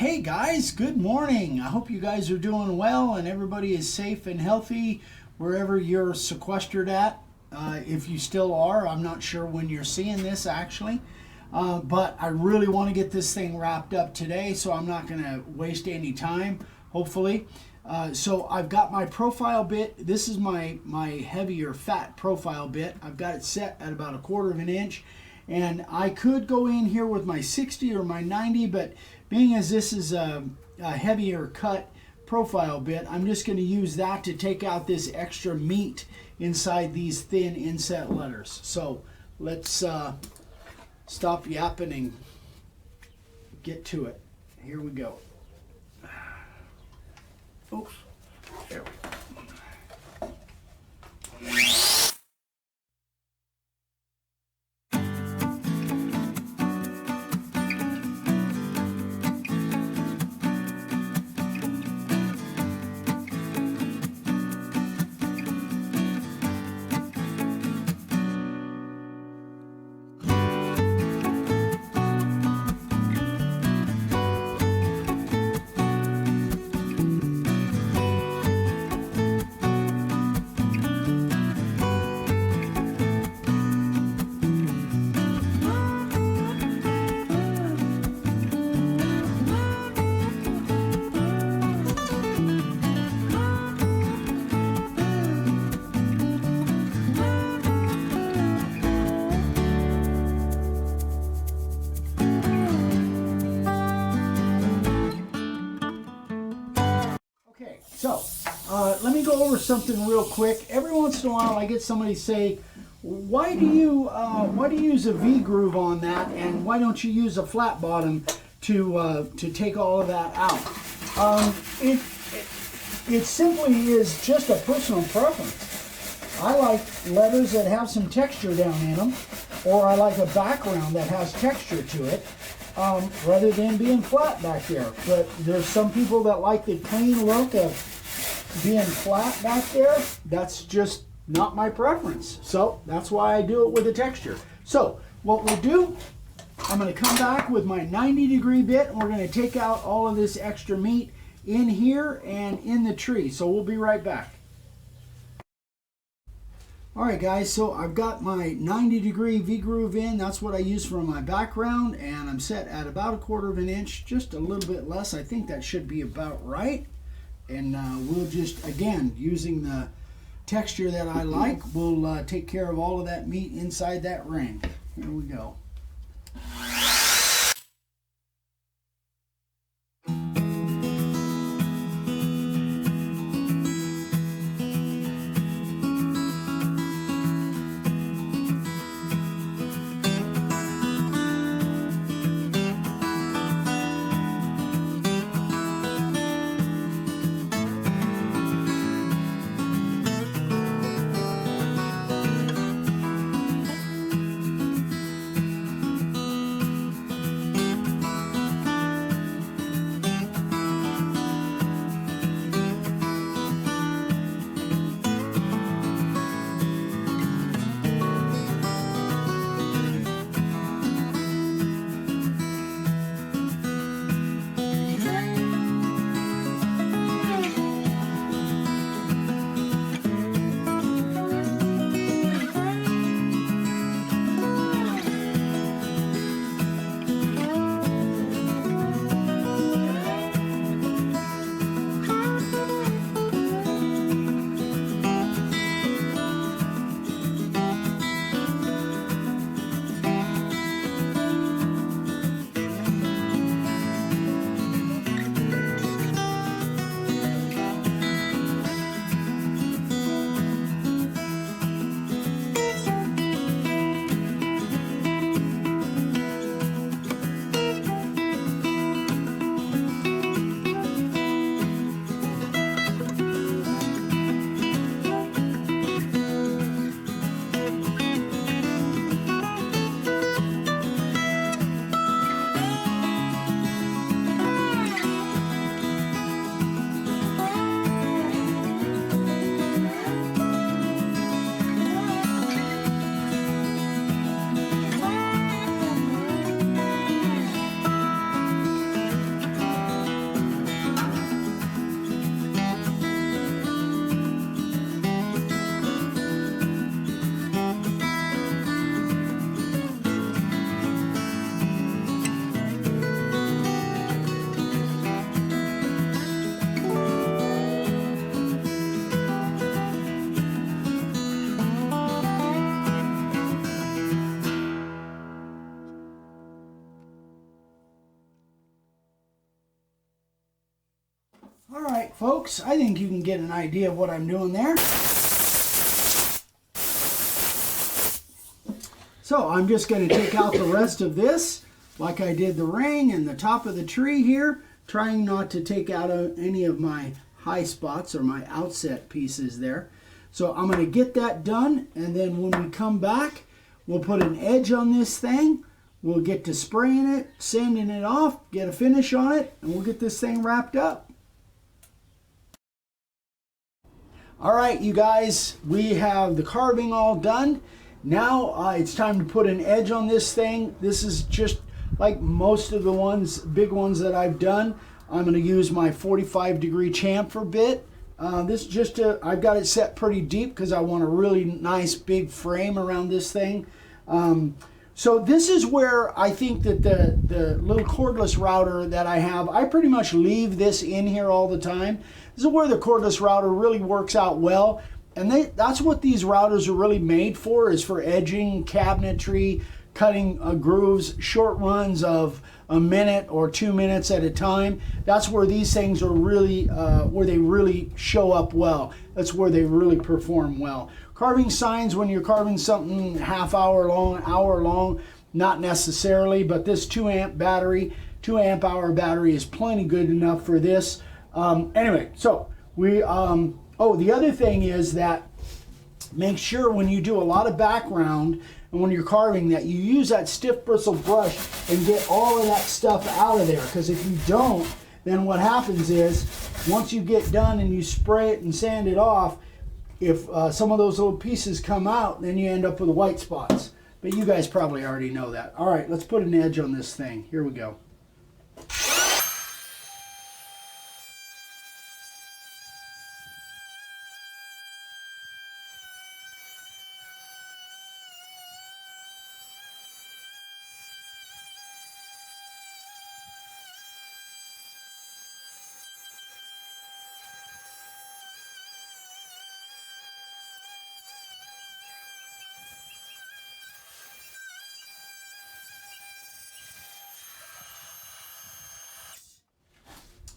Hey guys, good morning. I hope you guys are doing well and everybody is safe and healthy wherever you're sequestered at. If you still are, I'm not sure when you're seeing this actually. But I really want to get this thing wrapped up today, so I'm not going to waste any time, hopefully. So I've got my profile bit. This is my heavier fat profile bit. I've got it set at about 1/4 of an inch. And I could go in here with my 60 or my 90, but being as this is a heavier cut profile bit, I'm just going to use that to take out this extra meat inside these thin inset letters. So let's stop yapping and get to it. Here we go. Oops. There we go. So, let me go over something real quick. Every once in a while, I get somebody say, "Why do you use a V groove on that, and why don't you use a flat bottom to take all of that out?" It simply is just a personal preference. I like letters that have some texture down in them, or I like a background that has texture to it. Rather than being flat back there. But there's some people that like the clean look of being flat back there. That's just not my preference. So that's why I do it with a texture. So what we'll do, I'm going to come back with my 90-degree bit and we're going to take out all of this extra meat in here and in the tree. So we'll be right back. Alright guys, so I've got my 90-degree V-groove in. That's what I use for my background, and I'm set at about 1/4 of an inch, just a little bit less. I think that should be about right. And we'll just, again, using the texture that I like, we'll take care of all of that meat inside that ring. Here we go. All right, folks, I think you can get an idea of what I'm doing there. So I'm just going to take out the rest of this like I did the ring and the top of the tree here, trying not to take out any of my high spots or my outset pieces there. So I'm going to get that done, and then when we come back, we'll put an edge on this thing. We'll get to spraying it, sanding it off, get a finish on it, and we'll get this thing wrapped up. All right, you guys, we have the carving all done. Now it's time to put an edge on this thing. This is just like most of the big ones that I've done. I'm going to use my 45-degree chamfer bit. This is just I've got it set pretty deep because I want a really nice big frame around this thing. So this is where I think that the little cordless router that I have, I pretty much leave this in here all the time. This is where the cordless router really works out well. And that's what these routers are really made for, is for edging, cabinetry, cutting grooves, short runs of a minute or 2 minutes at a time. That's where these things are really, where they really show up well. That's where they really perform well. Carving signs, when you're carving something half hour long, not necessarily, but this 2 amp hour battery is plenty good enough for this. Anyway, so we, oh, the other thing is that make sure when you do a lot of background and when you're carving that you use that stiff bristle brush and get all of that stuff out of there, because if you don't, then what happens is once you get done and you spray it and sand it off, if some of those little pieces come out, then you end up with white spots. But you guys probably already know that. All right, let's put an edge on this thing. Here we go.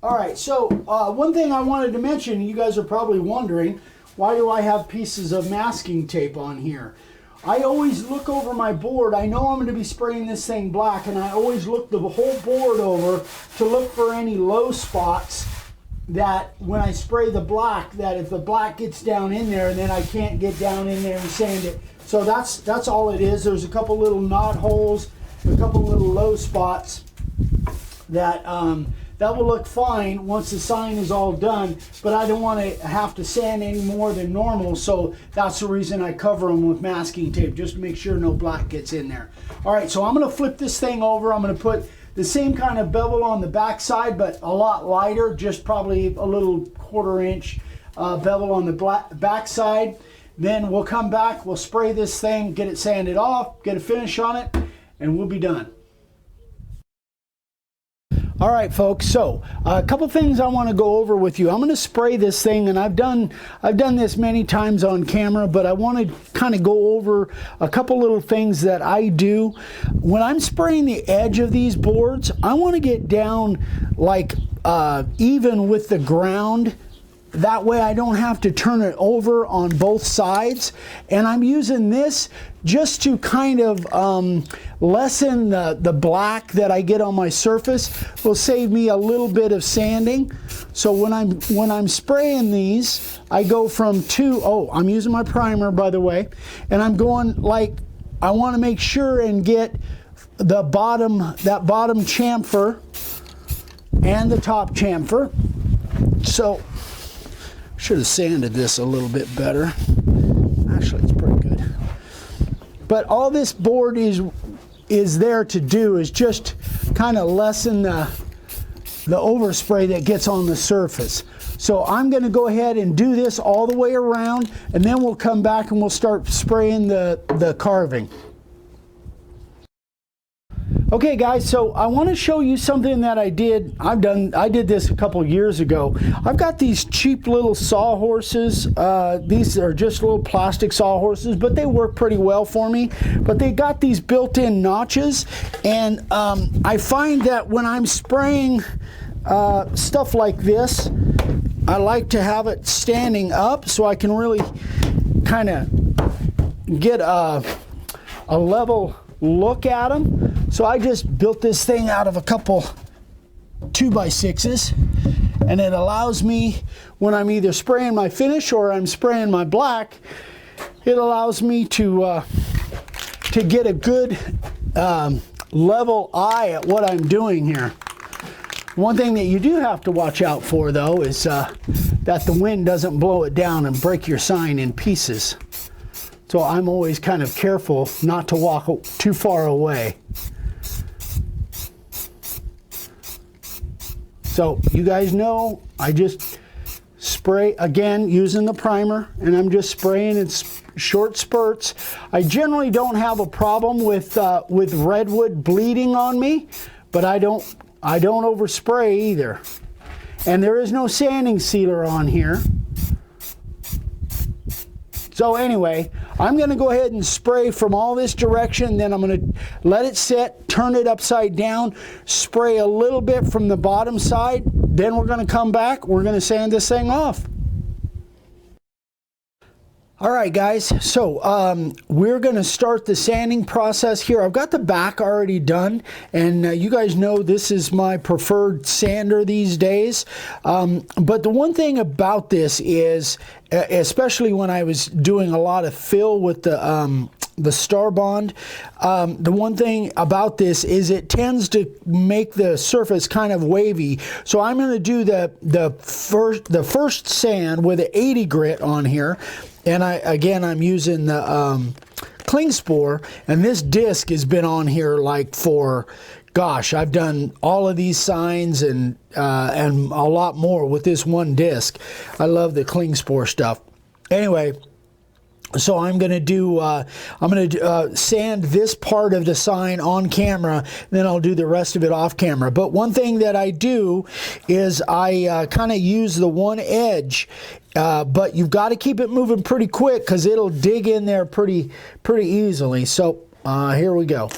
All right, so one thing I wanted to mention, you guys are probably wondering, why do I have pieces of masking tape on here? I always look over my board. I know I'm going to be spraying this thing black, and I always look the whole board over to look for any low spots that when I spray the black, that if the black gets down in there, then I can't get down in there and sand it. So that's all it is. There's a couple little knot holes, a couple little low spots that that will look fine once the sign is all done, but I don't want to have to sand any more than normal, so that's the reason I cover them with masking tape, just to make sure no black gets in there. All right, so I'm going to flip this thing over. I'm going to put the same kind of bevel on the back side, but a lot lighter, just probably a little 1/4 inch bevel on the back side. Then we'll come back, we'll spray this thing, get it sanded off, get a finish on it, and we'll be done. All right, folks, so a couple things I want to go over with you. I'm going to spray this thing, and I've done this many times on camera, but I want to kind of go over a couple little things that I do. When I'm spraying the edge of these boards, I want to get down like even with the ground. That way I don't have to turn it over on both sides. And I'm using this just to kind of lessen the black that I get on my surface. Will save me a little bit of sanding. So when I'm spraying these, I go from I'm using my primer, by the way, and I'm going like, I want to make sure and get that bottom chamfer and the top chamfer. So should have sanded this a little bit better. Actually, it's pretty good. But all this board is there to do is just kind of lessen the overspray that gets on the surface. So I'm going to go ahead and do this all the way around, and then we'll come back and we'll start spraying the carving. Okay guys, so I want to show you something that I did. I did this a couple years ago. I've got these cheap little sawhorses. These are just little plastic sawhorses, but they work pretty well for me. But they got these built-in notches, and I find that when I'm spraying stuff like this, I like to have it standing up so I can really kind of get a level look at them. So I just built this thing out of a couple 2x6s, and it allows me, when I'm either spraying my finish or I'm spraying my black, it allows me to get a good level eye at what I'm doing here. One thing that you do have to watch out for, though, is that the wind doesn't blow it down and break your sign in pieces. So I'm always kind of careful not to walk too far away. So you guys know, I just spray, again, using the primer, and I'm just spraying in short spurts. I generally don't have a problem with redwood bleeding on me, but I don't overspray either. And there is no sanding sealer on here. So anyway, I'm going to go ahead and spray from all this direction, then I'm going to let it sit, turn it upside down, spray a little bit from the bottom side, then we're going to come back, we're going to sand this thing off. All right, guys, so we're going to start the sanding process here. I've got the back already done, and you guys know this is my preferred sander these days. But the one thing about this is, especially when I was doing a lot of fill with the Star Bond, the one thing about this is it tends to make the surface kind of wavy. So I'm going to do the first sand with an 80 grit on here. And I'm using the cling spore, and this disc has been on here like for, gosh, I've done all of these signs and a lot more with this one disc. I love the cling spore stuff. Anyway, so I'm going to sand this part of the sign on camera, then I'll do the rest of it off camera. But one thing that I do is I kind of use the one edge, but you've got to keep it moving pretty quick because it'll dig in there pretty easily. So here we go.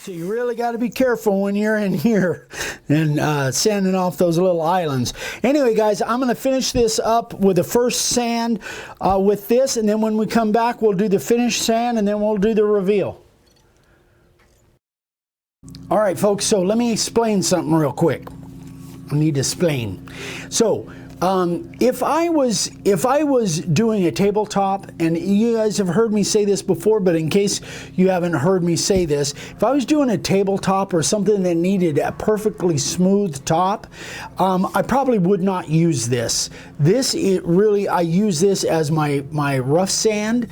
So you really got to be careful when you're in here and sanding off those little islands. Anyway, guys, I'm going to finish this up with the first sand with this, and then when we come back, we'll do the finished sand, and then we'll do the reveal. All right, folks, so let me explain something real quick. I need to explain. So if I was doing a tabletop, and you guys have heard me say this before, but in case you haven't heard me say this, if I was doing a tabletop or something that needed a perfectly smooth top, I probably would not use this. I use this as my rough sand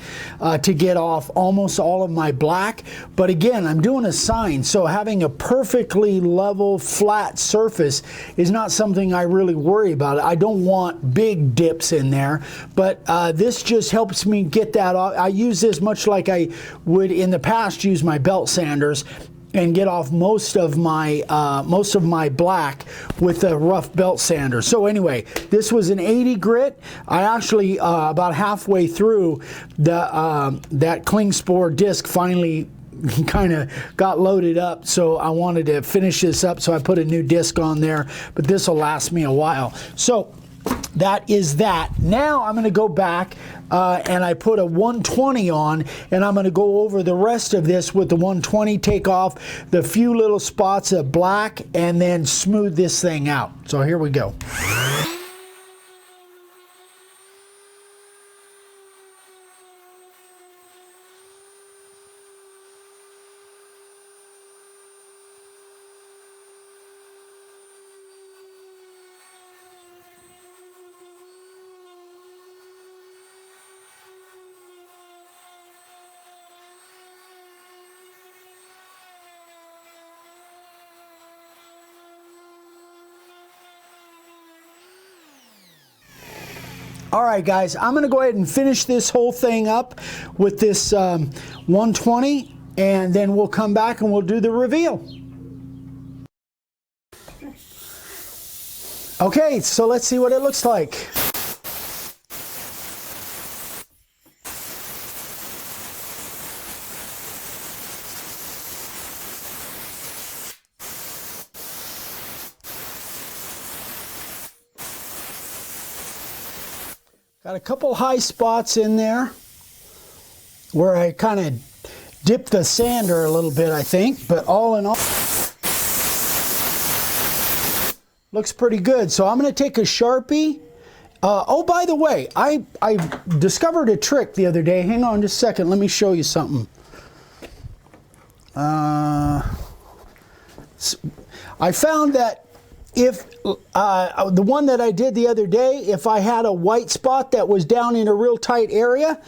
to get off almost all of my black. But again, I'm doing a sign, so having a perfectly level, flat surface is not something I really worry about. I don't want big dips in there, but this just helps me get that off. I use this much like I would in the past use my belt sanders and get off most of my black with a rough belt sander. So anyway, this was an 80 grit. I actually about halfway through that cling spore disc finally kind of got loaded up, so I wanted to finish this up, so I put a new disc on there, but this will last me a while. So that is that. Now I'm going to go back and I put a 120 on, and I'm going to go over the rest of this with the 120, take off the few little spots of black, and then smooth this thing out. So here we go. All right, guys, I'm going to go ahead and finish this whole thing up with this 120, and then we'll come back and we'll do the reveal. Okay, so let's see what it looks like. Got a couple high spots in there where I kind of dipped the sander a little bit, I think, but all in all, looks pretty good. So I'm going to take a Sharpie. Oh, by the way, I discovered a trick the other day. Hang on just a second. Let me show you something. I found that if the one that I did the other day, if I had a white spot that was down in a real tight area,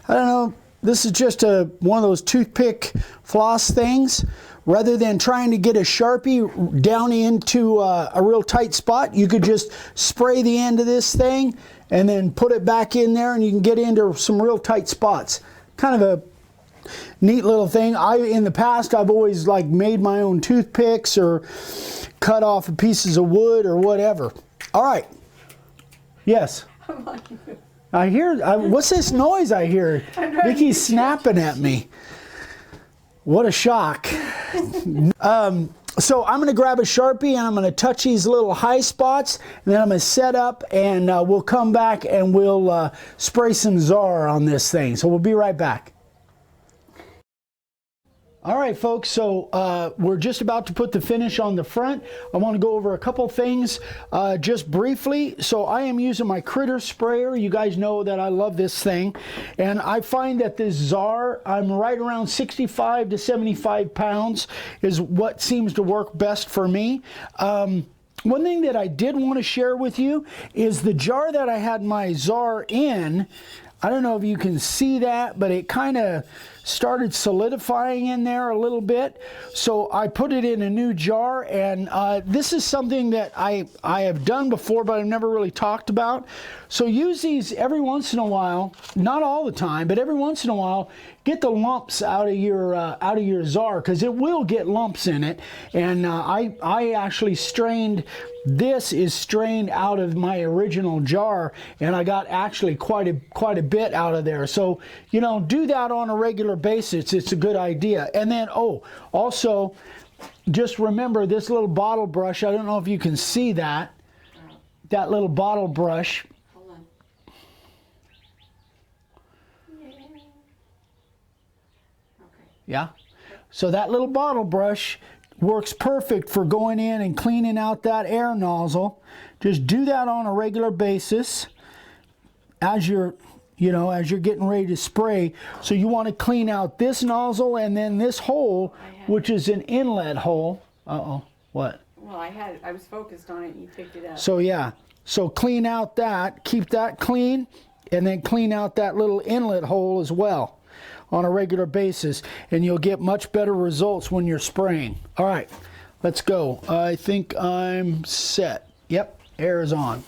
I don't know, this is just one of those toothpick floss things. Rather than trying to get a Sharpie down into a real tight spot, you could just spray the end of this thing and then put it back in there, and you can get into some real tight spots. Kind of a neat little thing. In the past, I've always like made my own toothpicks or cut off pieces of wood or whatever. All right. Yes. I hear. What's this noise I hear? Vicky's snapping at me. What a shock. So I'm going to grab a Sharpie and I'm going to touch these little high spots, and then I'm going to set up, and we'll come back and we'll spray some Czar on this thing. So we'll be right back. All right, folks, so we're just about to put the finish on the front. I want to go over a couple things just briefly. So I am using my Critter sprayer. You guys know that I love this thing. And I find that this Czar, I'm right around 65 to 75 pounds is what seems to work best for me. One thing that I did want to share with you is the jar that I had my Czar in. I don't know if you can see that, but it kind of started solidifying in there a little bit. So I put it in a new jar, and this is something that I have done before, but I've never really talked about. So use these every once in a while, not all the time, but every once in a while. Get the lumps out of your Czar, because it will get lumps in it. And I actually strained. This is strained out of my original jar, and I got actually quite a bit out of there. So, you know, do that on a regular basis. It's a good idea. And then, oh, also, just remember this little bottle brush. I don't know if you can see that. That little bottle brush. Hold on. Okay. Yeah. So that little bottle brush works perfect for going in and cleaning out that air nozzle. Just do that on a regular basis as you're getting ready to spray. So you want to clean out this nozzle and then this hole, which is an inlet hole. Uh-oh, what? Well, I was focused on it and you picked it up. So yeah, so clean out that, keep that clean, and then clean out that little inlet hole as well on a regular basis, and you'll get much better results when you're spraying. All right, let's go. I think I'm set. Yep, air is on.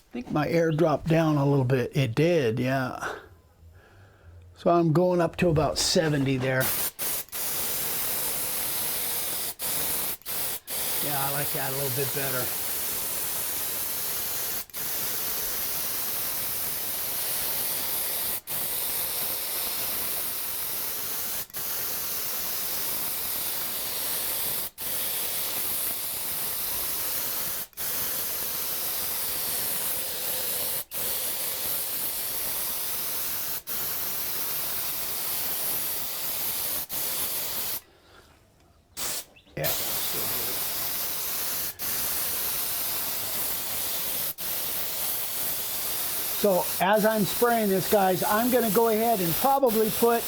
I think my air dropped down a little bit. It did, yeah. So I'm going up to about 70 there. Yeah, I like that a little bit better. Yeah, still good. So as I'm spraying this, guys, I'm going to go ahead and probably put,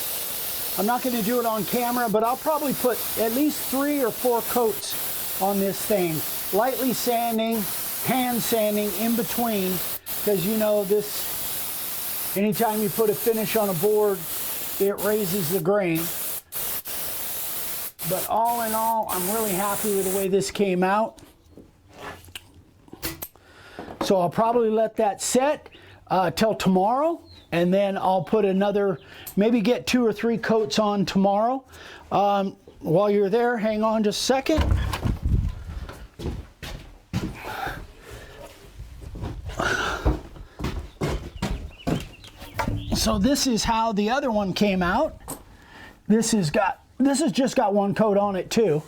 I'm not going to do it on camera, but I'll probably put at least 3 or 4 coats on this thing. Lightly sanding, hand sanding in between, because you know this, anytime you put a finish on a board, it raises the grain. But all in all, I'm really happy with the way this came out. So I'll probably let that set till tomorrow, and then I'll put another, maybe get 2 or 3 coats on tomorrow. While you're there, hang on just a second. So this is how the other one came out. This has just got 1 coat on it too.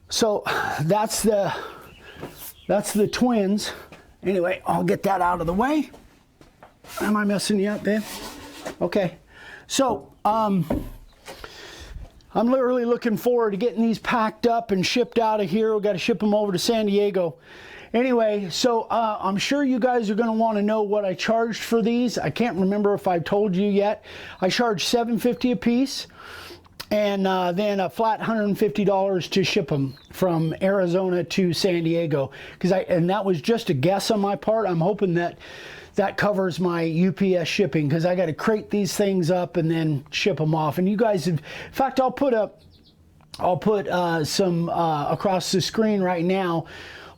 So that's the twins. Anyway, I'll get that out of the way. Am I messing you up, babe? Okay. So I'm literally looking forward to getting these packed up and shipped out of here. We've got to ship them over to San Diego. Anyway, so I'm sure you guys are going to want to know what I charged for these. I can't remember if I've told you yet. I charged $7.50 a piece, and then a flat $150 to ship them from Arizona to San Diego. And that was just a guess on my part. I'm hoping that that covers my UPS shipping, because I got to crate these things up and then ship them off. And you guys have, in fact, I'll put some across the screen right now.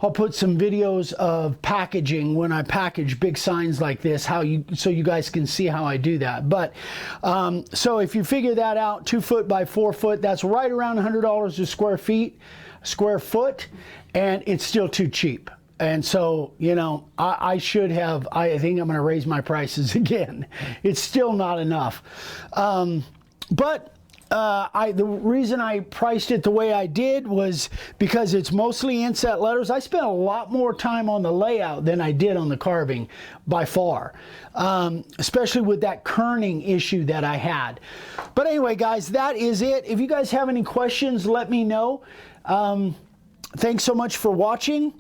I'll put some videos of packaging when I package big signs like this, so you guys can see how I do that. But so if you figure that out, 2 foot by 4 foot, that's right around $100 a square foot, and it's still too cheap. And so, you know, I think I'm going to raise my prices again. It's still not enough. But the reason I priced it the way I did was because it's mostly inset letters. I spent a lot more time on the layout than I did on the carving, by far, especially with that kerning issue that I had. But anyway, guys, that is it. If you guys have any questions, let me know. Thanks so much for watching.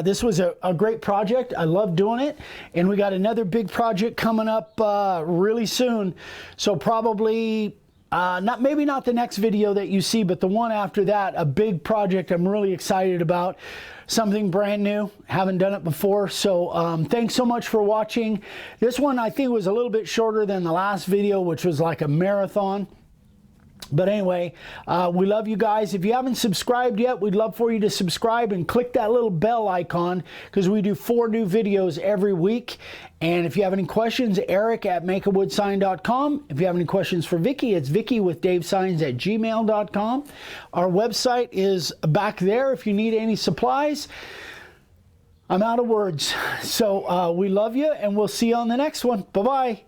This was a great project. I love doing it, and we got another big project coming up really soon. So probably maybe not the next video that you see, but the one after that, a big project I'm really excited about. Something brand new. Haven't done it before. So thanks so much for watching. This one I think was a little bit shorter than the last video, which was like a marathon. But anyway, we love you guys. If you haven't subscribed yet, we'd love for you to subscribe and click that little bell icon, because we do 4 new videos every week. And if you have any questions, eric@makeawoodsign.com. If you have any questions for Vicky, it's vicky@davesigns@gmail.com. Our website is back there if you need any supplies. I'm out of words. So we love you, and we'll see you on the next one. Bye-bye.